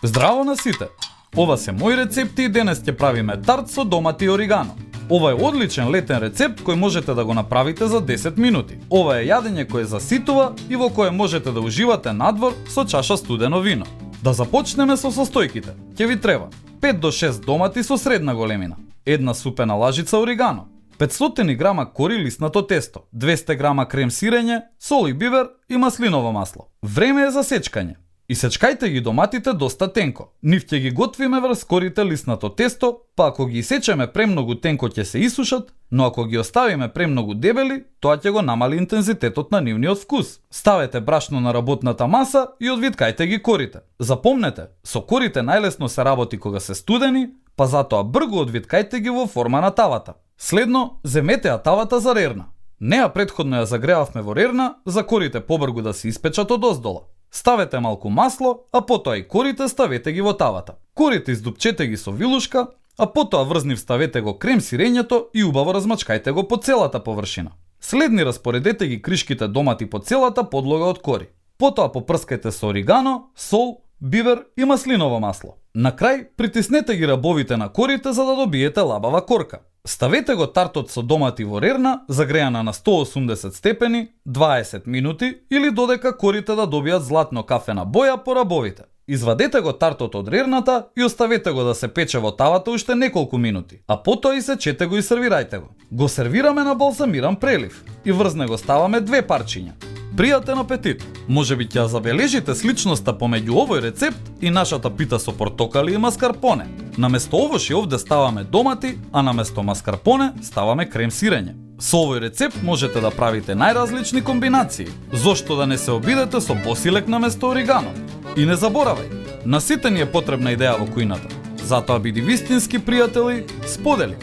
Здраво на сите! Ова се мои рецепти и денес ќе правиме тарт со домати и оригано. Ова е одличен летен рецепт кој можете да го направите за 10 минути. Ова е јадење кое заситува и во кое можете да уживате надвор со чаша студено вино. Да започнеме со состојките. Ќе ви треба 5 до 6 домати со средна големина, една супена лажица оригано, 500 грама кори лиснато тесто, 200 грама крем сирење, сол и бивер и маслиново масло. Време е за сечкање. Исечкајте ги доматите доста тенко. Нив ќе ги готвиме врз корите лиснато тесто, па ако ги исечеме премногу тенко ќе се исушат, но ако ги оставиме премногу дебели, тоа ќе го намали интензитетот на нивниот вкус. Ставете брашно на работната маса и одвиткајте ги корите. Запомнете, со корите најлесно се работи кога се студени, па затоа бргу одвиткајте ги во форма на тавата. Следно, земете ја тавата за рерна. Неа претходно ја загревавме во рерна, за корите побргу да се испечат одоздола. Ставете малку масло, а потоа и корите ставете ги во тавата. Корите издупчете ги со вилушка, а потоа врз нив ставете го крем сирењето и убаво размачкајте го по целата површина. Следни распоредете ги кришките домати по целата подлога од кори. Потоа попрскајте со оригано, сол, бивер и маслиново масло. На крај притиснете ги рабовите на корите за да добиете лабава корка. Ставете го тартот со домати во рерна, загреана на 180 степени, 20 минути или додека корите да добијат златно кафена боја по рабовите. Извадете го тартот од рерната и оставете го да се пече во тавата уште неколку минути, а потоа исечете го и сервирајте го. Го сервираме на балзамиран прелив и врз него ставаме 2 парчиња. Пријатен апетит! Можеби ќе забележите сличноста помеѓу овој рецепт и нашата пита со портокали и маскарпоне. Наместо овошје овде ставаме домати, а наместо маскарпоне ставаме крем сирење. Со овој рецепт можете да правите најразлични комбинации. Зошто да не се обидете со босилек наместо оригано? И не заборавај, на сите ни е потребна идеја во кујната. Затоа биди вистински пријатели, сподели!